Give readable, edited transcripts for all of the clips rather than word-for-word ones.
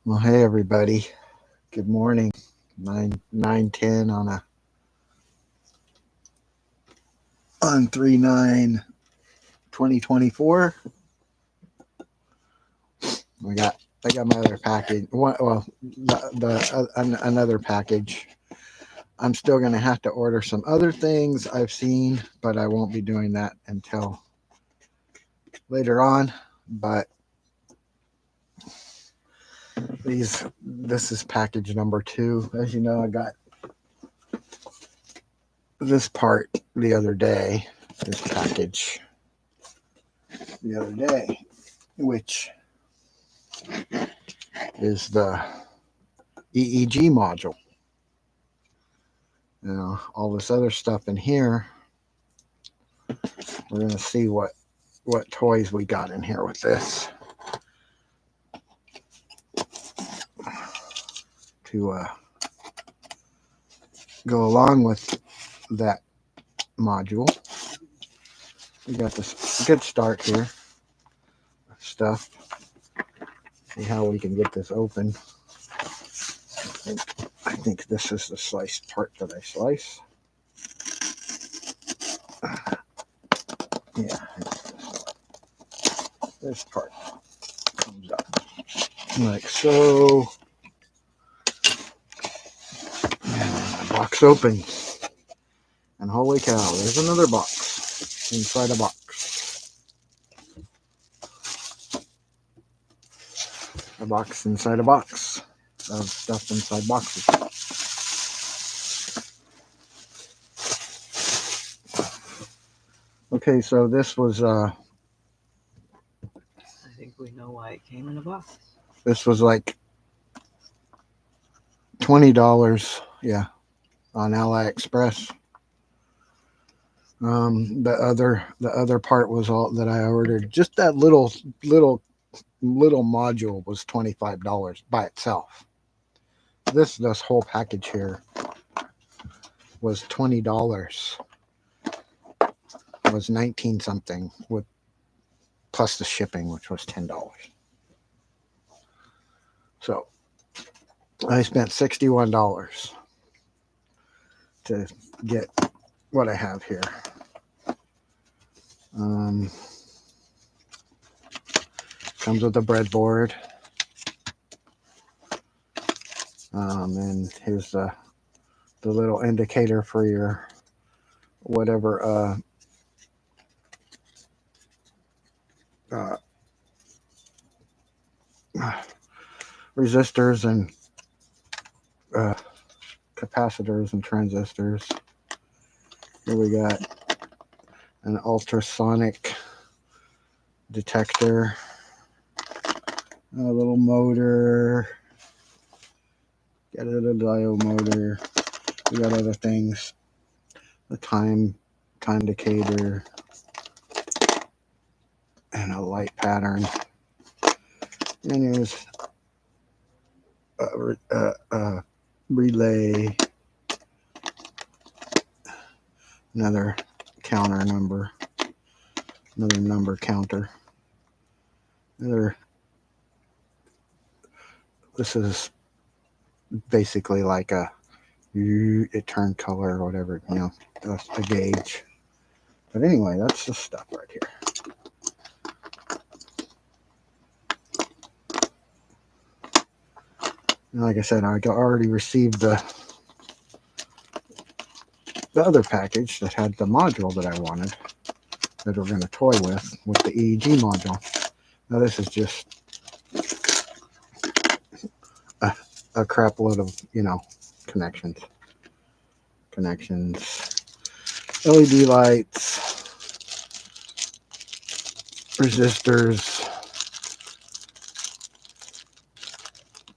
Well, hey everybody. Good morning. 9:10 on 3/9/2024. I got my other package. Another package. I'm still gonna have to order some other things I've seen, but I won't be doing that until later on. But this is package number two. As you know, I got this part the other day. This package the other day, which is the EEG module. All this other stuff in here. We're gonna see what toys we got in here with this to go along with that module. We got this good start here. Stuff. See how we can get this open. I think this is the sliced part that I slice. Yeah, this part comes up like so. Box open. And holy cow, there's another box inside a box. A box inside a box of stuff inside boxes. Okay, so this was I think we know why it came in a box. this was like $20, yeah, on AliExpress. The other part was all that I ordered. Just that little module was $25 by itself. This whole package here was $20. Was 19 something with plus the shipping, which was $10. So I spent $61 to get what I have here. Comes with a breadboard. And here's the little indicator for your whatever resistors and capacitors and transistors. Here we got an ultrasonic detector, a little motor, got a little diode motor. We got other things, a time indicator, and a light pattern. And here's a relay, another counter number, another number counter, this is basically like it turned color or whatever, that's a gauge. But anyway, that's the stuff right here. And like I said, I already received the other package that had the module that I wanted, that we're going to toy with the EEG module. Now this is just a crap load of, connections, LED lights, resistors,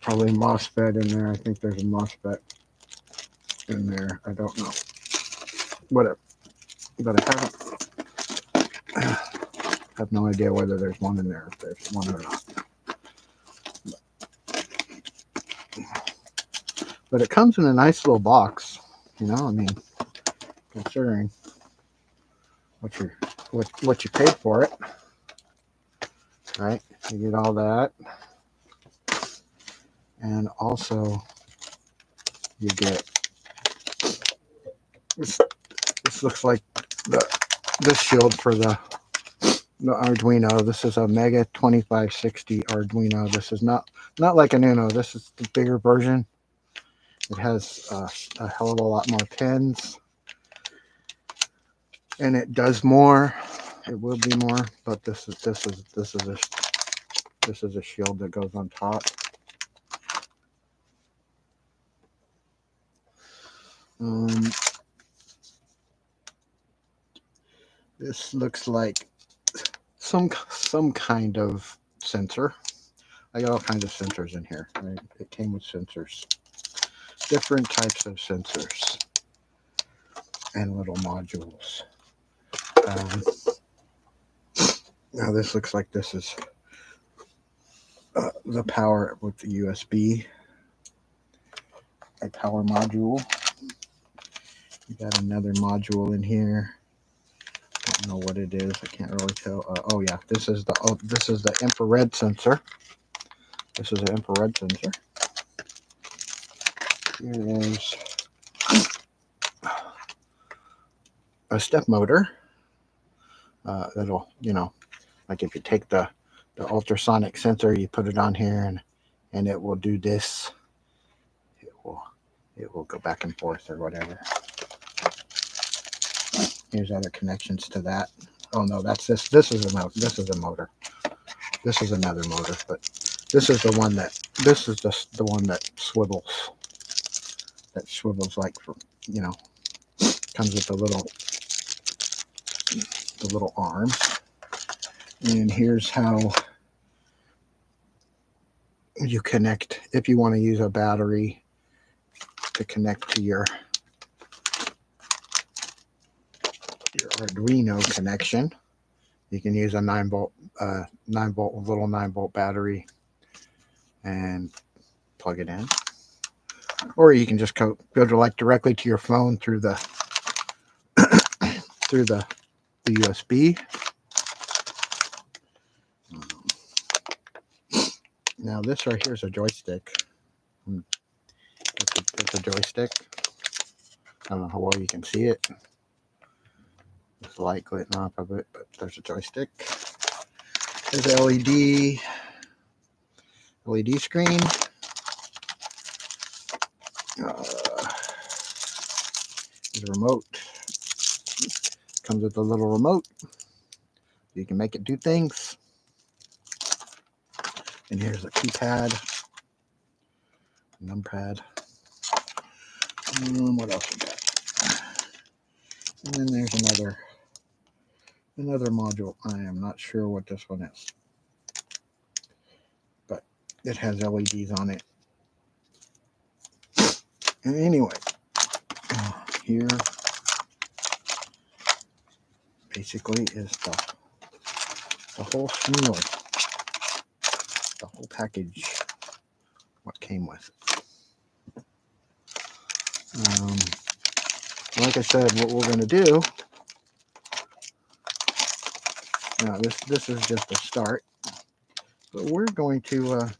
probably MOSFET in there. I think there's a MOSFET in there. I don't know. Whatever. But I have no idea whether there's one in there, if there's one or not. But it comes in a nice little box, considering what you paid for it, right? You get all that. And also you get this. This looks like this shield for the Arduino. This is a Mega 2560 Arduino. This is not like an Uno. This is the bigger version. It has a hell of a lot more pins, and it does more. It will be more, but this is a shield that goes on top. This looks like some kind of sensor. I got all kinds of sensors in here. Right? It came with sensors, different types of sensors, and little modules. Now this looks like this is the power with the USB, a power module. You got another module in here. Don't know what it is. I can't really tell. Oh yeah, this is the infrared sensor. This is an infrared sensor. Here is a step motor. That'll, like if you take the ultrasonic sensor, you put it on here, and it will do this. It will go back and forth or whatever. Here's other connections to that. Oh no, that's this. This is a motor. This is a motor. This is another motor, but this is the one that the one that swivels. That swivels like for comes with the little arms. And here's how you connect if you want to use a battery to connect to your Arduino connection. You can use a 9-volt little 9-volt battery and plug it in, or you can just go directly to your phone through the USB. Now this right here is a joystick. It's a joystick. I don't know how well you can see it. There's the light glitting off of it, but there's a joystick. There's an LED screen. There's a remote. Comes with a little remote. You can make it do things. And here's a keypad, numpad. What else we got? And then there's another module. I am not sure what this one is, but it has LEDs on it. And anyway, here basically is the whole schmeal, the whole package, what came with it. Like I said, what we're going to do, now this is just a start, but we're going to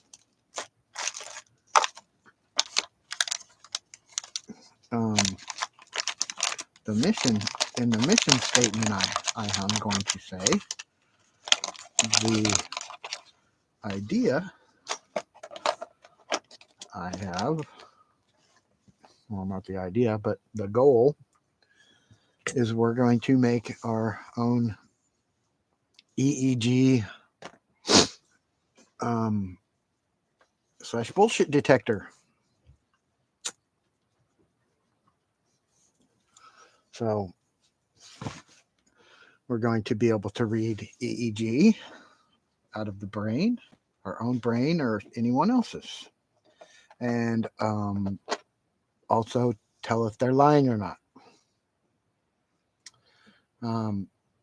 the mission statement, I'm going to say the idea I have, well, not the idea, but the goal is we're going to make our own EEG / bullshit detector. So we're going to be able to read EEG out of the brain, our own brain or anyone else's, and also tell if they're lying or not.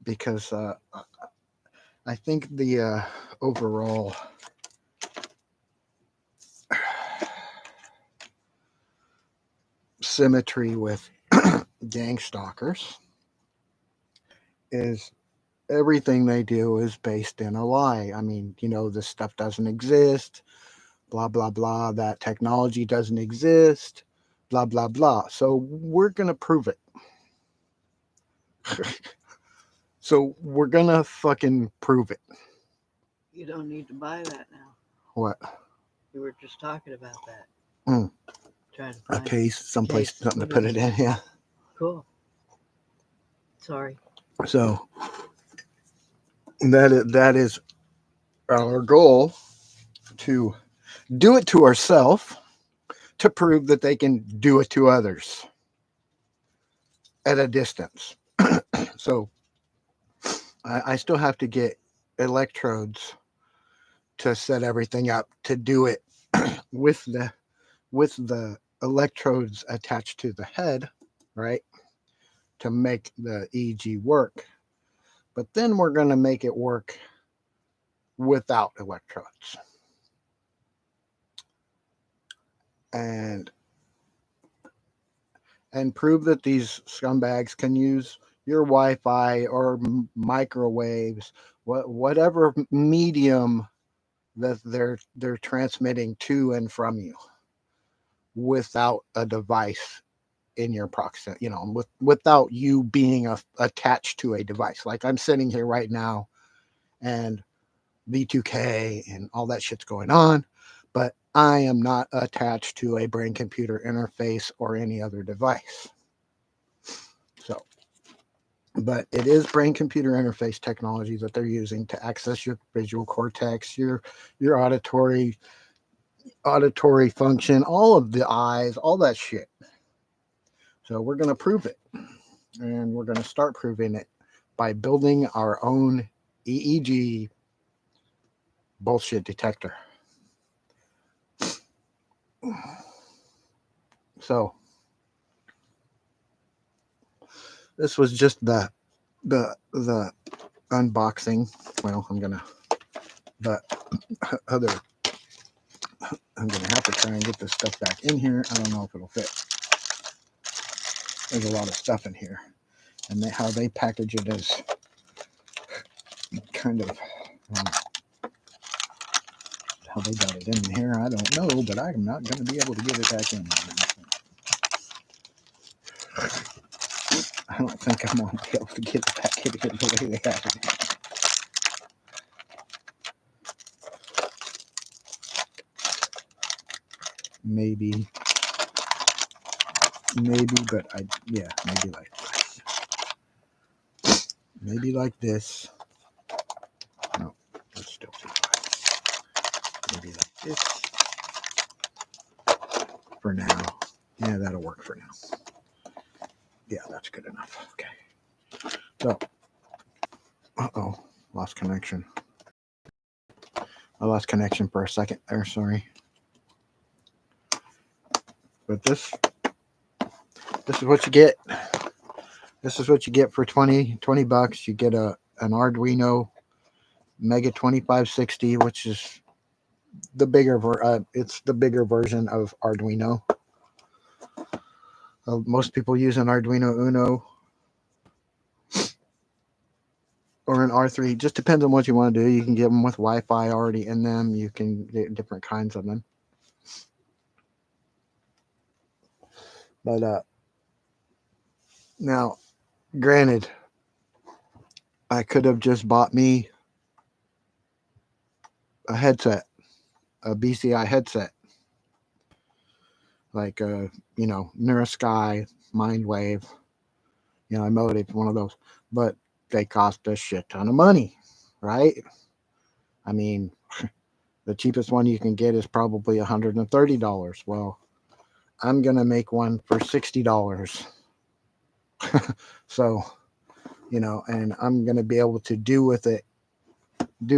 Because I think the overall symmetry with gang stalkers is everything they do is based in a lie. I mean, this stuff doesn't exist, blah, blah, blah, that technology doesn't exist, blah, blah, blah. So we're going to prove it. So we're going to fucking prove it. You don't need to buy that now. What? You were just talking about that. Mm. Trying to A find case, someplace, case to something to put put it it in. Yeah. Cool. Sorry. So that is our goal, to do it to ourselves, to prove that they can do it to others at a distance. So I still have to get electrodes to set everything up to do it with the electrodes attached to the head, right? To make the EEG work. But then we're going to make it work without electrodes. And prove that these scumbags can use your Wi-Fi or microwaves, whatever medium that they're transmitting to and from you, without a device in your proximity, without you being attached to a device. Like I'm sitting here right now, and V2K and all that shit's going on, but I am not attached to a brain computer interface or any other device. So, but it is brain computer interface technology that they're using to access your visual cortex, your auditory function, all of the eyes, all that shit. So we're going to prove it, and we're going to start proving it by building our own EEG bullshit detector. So this was just the unboxing. Well, I'm gonna have to try and get this stuff back in here. I don't know if it'll fit. There's a lot of stuff in here, and how they package it is kind of how they got it in here. I don't know, but I'm not going to be able to get it back in. I don't think I'm going to be able to get it back in here the way they have it. Maybe, but maybe like this. Maybe like this. No, that's still too high. Maybe like this. For now. Yeah, that'll work for now. Yeah, that's good enough. Okay. So, lost connection. I lost connection for a second there, sorry. But this is what you get. This is what you get for 20 bucks. You get an Arduino Mega 2560, which is the bigger it's the bigger version of Arduino. Most people use an Arduino Uno or an R3. Just depends on what you want to do. You can get them with Wi-Fi already in them. You can get different kinds of them. But now, granted, I could have just bought me a headset, a BCI headset, like Neurosky, Mindwave, Emotive, one of those. But they cost a shit ton of money, right? I mean, the cheapest one you can get is probably $130. Well, I'm gonna make one for $60. So, and I'm gonna be able to do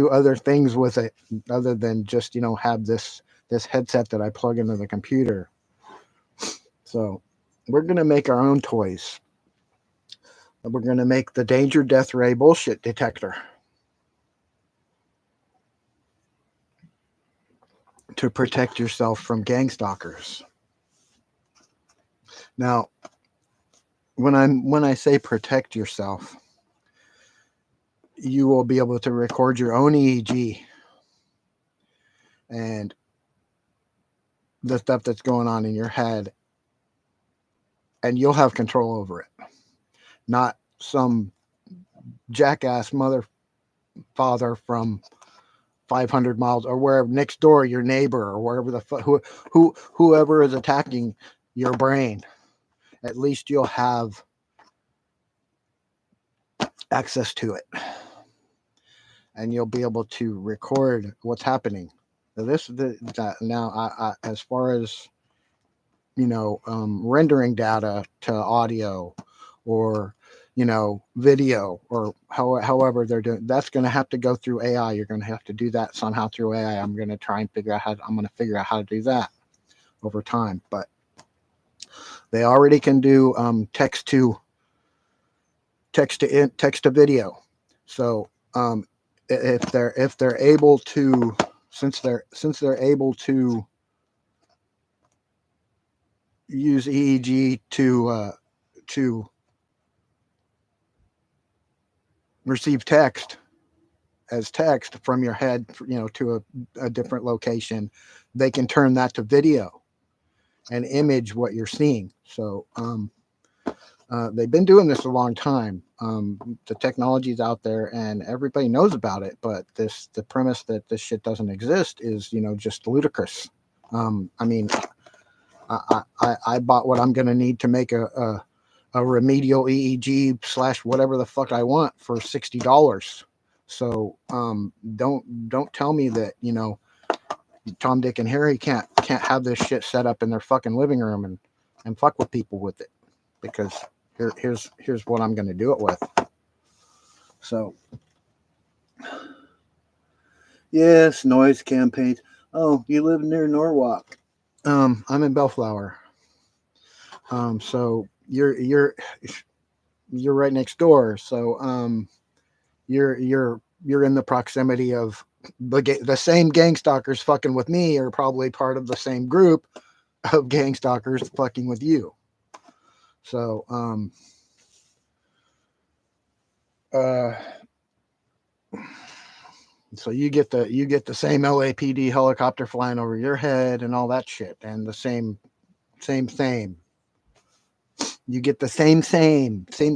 other things with it, other than just have this headset that I plug into the computer. So we're gonna make our own toys. We're gonna make the danger death ray bullshit detector to protect yourself from gang stalkers. Now, when I say protect yourself, you will be able to record your own EEG, and the stuff that's going on in your head, and you'll have control over it. Not some jackass mother father from 500 miles or wherever next door, your neighbor or wherever whoever is attacking your brain. At least you'll have access to it, and you'll be able to record what's happening. Now, as far as rendering data to audio or video or however they're doing, that's going to have to go through AI. You're going to have to do that somehow through AI. I'm going to figure out how to do that over time. But they already can do text to video. So if they're able to, since they're able to use EEG to receive text as text from your head, to a different location, they can turn that to video and image what you're seeing. So they've been doing this a long time. The technology's out there and everybody knows about it, but the premise that this shit doesn't exist is, just ludicrous. I mean, I bought what I'm going to need to make a remedial EEG / whatever the fuck I want for $60. So don't tell me that Tom, Dick, and Harry can't have this shit set up in their fucking living room and fuck with people with it, because here's what I'm going to do it with. So yes, noise campaigns. Oh, you live near Norwalk. I'm in Bellflower. So you're right next door. So you're in the proximity of the same gang stalkers fucking with me are probably part of the same group of gang stalkers fucking with you. So so you get the same LAPD helicopter flying over your head and all that shit, and the same. You get the same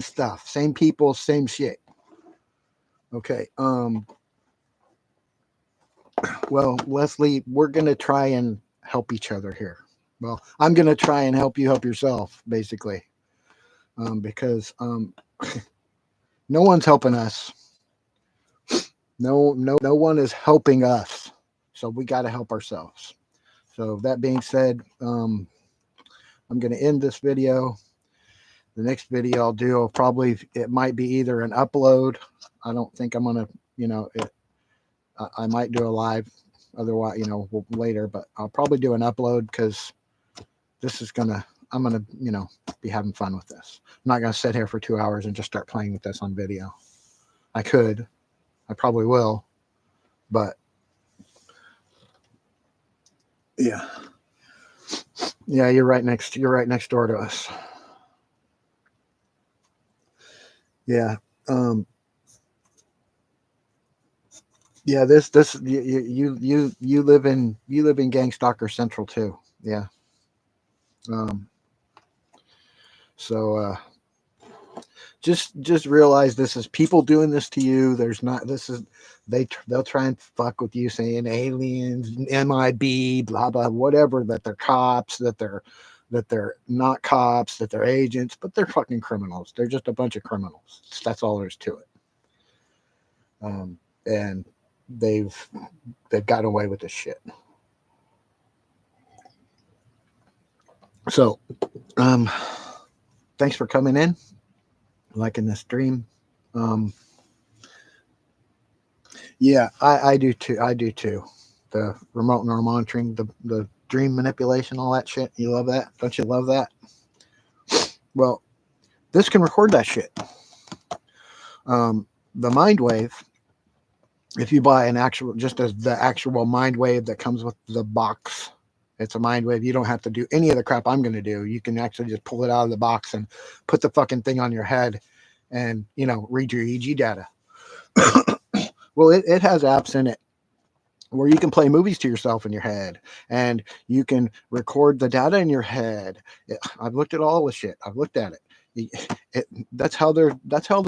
stuff, same people, same shit. Okay. Well, Leslie, we're gonna try and help each other here. Well, I'm gonna try and help you help yourself, basically, because no one's helping us. No one is helping us. So we got to help ourselves. So that being said, I'm going to end this video. The next video I'll do, it might be either an upload. I don't think I'm going to, I might do a live otherwise, later, but I'll probably do an upload because I'm going to, be having fun with this. I'm not going to sit here for 2 hours and just start playing with this on video. I probably will, but yeah, you're right next door to us. Yeah. Yeah, you live in Gang Stalker Central too. Yeah. So just realize this is people doing this to you. They'll try and fuck with you, saying aliens, MIB, blah blah, whatever, that they're cops, that they're not cops, that they're agents, but they're fucking criminals. They're just a bunch of criminals. That's all there's to it. And they've gotten away with this shit. So, thanks for coming in, liking this stream. Yeah, I do too. The remote neural monitoring, the dream manipulation, all that shit. You love that? Don't you love that? Well, this can record that shit. The Mindwave, if you buy the actual Mindwave that comes with the box, it's a Mindwave. You don't have to do any of the crap I'm going to do. You can actually just pull it out of the box and put the fucking thing on your head and, read your EEG data. Well, it has apps in it where you can play movies to yourself in your head, and you can record the data in your head. I've looked at all the shit. I've looked at it. That's how they're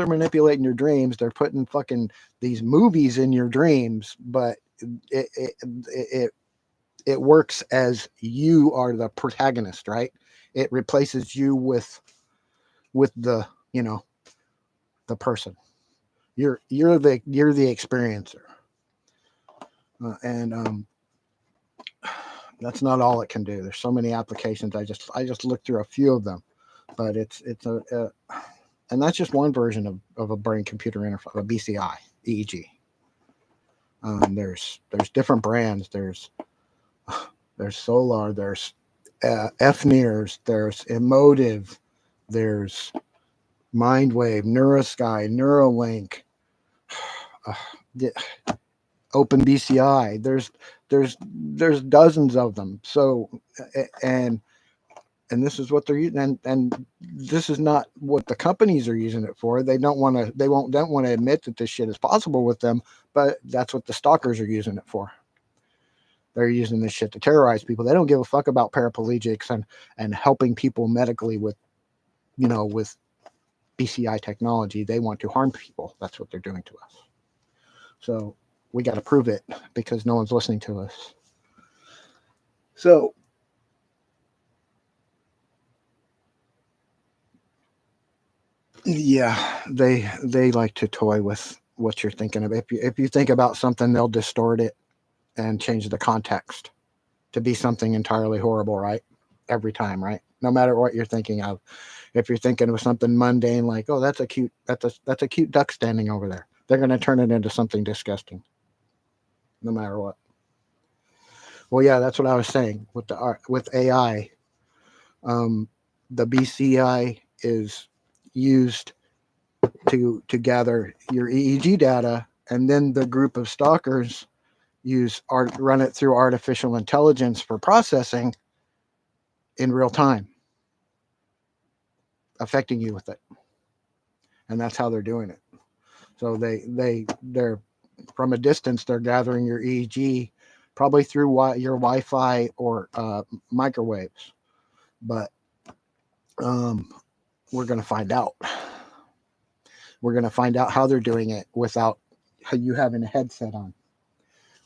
manipulating your dreams. They're putting fucking these movies in your dreams, but it it it, it works as you are the protagonist, right? It replaces you with the, the person. You're the experiencer, and that's not all it can do. There's so many applications. I just looked through a few of them, but it's and that's just one version of a brain computer interface, a BCI EEG. There's different brands. There's Solar. There's FNIRS. There's Emotive. There's Mindwave, Neurosky, Neuralink, uh, Open BCI. There's dozens of them. So and this is what they're using, and this is not what the companies are using it for. They don't want to admit that this shit is possible with them, but that's what the stalkers are using it for. They're using this shit to terrorize people. They don't give a fuck about paraplegics and helping people medically with BCI technology. They want to harm people. That's what they're doing to us. So we got to prove it because no one's listening to us. So yeah, they like to toy with what you're thinking of. If you think about something, they'll distort it and change the context to be something entirely horrible, right? Every time, right? No matter what you're thinking of. If you're thinking of something mundane like, oh, that's a cute duck standing over there, they're going to turn it into something disgusting, no matter what. Well, yeah, that's what I was saying with AI. Um, the BCI is used to gather your EEG data, and then the group of stalkers run it through artificial intelligence for processing in real time, affecting you with it, and that's how they're doing it. So they're from a distance. They're gathering your EEG, probably through your Wi-Fi or microwaves, but um, we're going to find out. We're going to find out how they're doing it without you having a headset on.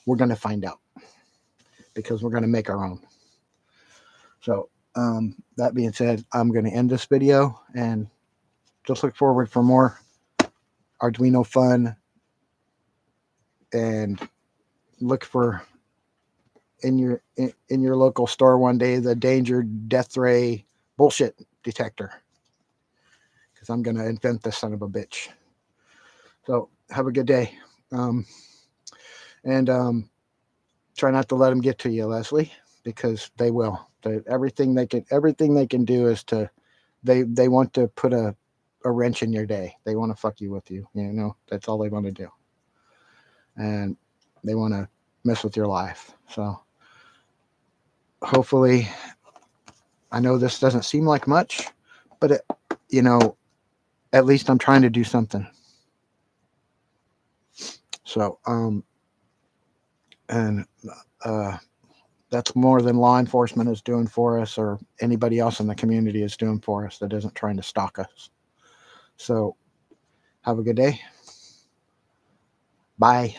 We're going to find out because we're going to make our own. So that being said, I'm going to end this video and just look forward for more Arduino fun, and look for in your local store one day the danger death ray bullshit detector, because I'm going to invent this son of a bitch. So have a good day. And try not to let them get to you, Leslie, because they will. Everything they can do is they want to put a wrench in your day. They want to fuck you with you. That's all they want to do, and they want to mess with your life. So hopefully, I know this doesn't seem like much, but at least I'm trying to do something. So and that's more than law enforcement is doing for us, or anybody else in the community is doing for us that isn't trying to stalk us. So have a good day. Bye.